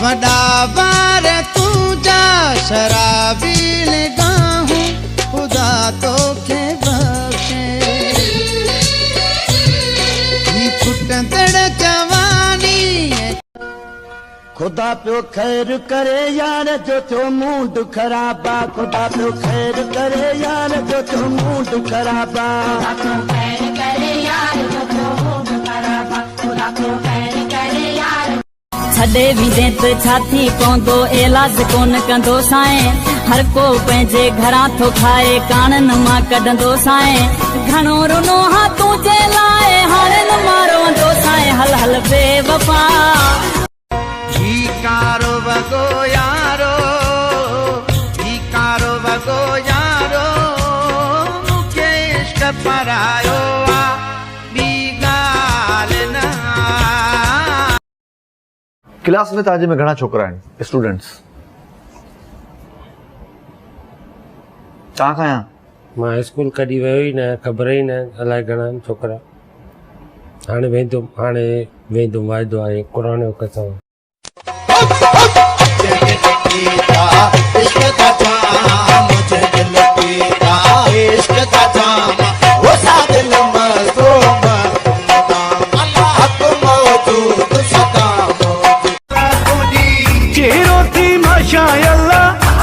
वडा बार तुझा शराबी निगाहूं खुदा तो के बख्शे फुटंदड़ जवानी खुदा पियो खैर करे यार जो थियो मूड खराबा खुदा पियो खैर करे यार जो थियो मूड खराबा छॾे विझे त छा थी पवंदो इलाज कोन कंदो साईं हर को पंहिंजे घरां थो खाए काननि मां कढंदो साईं घणो रुनो हा तुंहिंजे लाइ हाणे न मारंदो साईं हल हल बेवफा ही कारो वगो यारो मूंखे इश्क परायो आ ॿी ॻाल्हि न। क्लास में ताजे में घणा छोकरा आहिनि स्टूडेंट्स तव्हां खां मां स्कूल कॾहिं वियो ई न ख़बर ई न अलाए घणा आहिनि छोकिरा हाणे वेंदुमि वाइदो आहे क़ुर जो कसम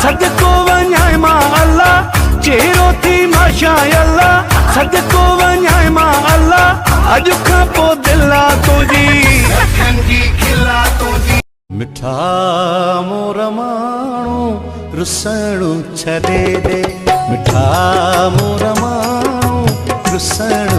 सदको वञाए मां अल्लाह चेहरो थी माशाअल्लाह सदको वञाए मां अल्लाह अॼु खां पोइ दिला तुंहिंजी मिठा मोर माण्हू रुसणु छॾे ॾे मिठा मोर माण्हू रुसणु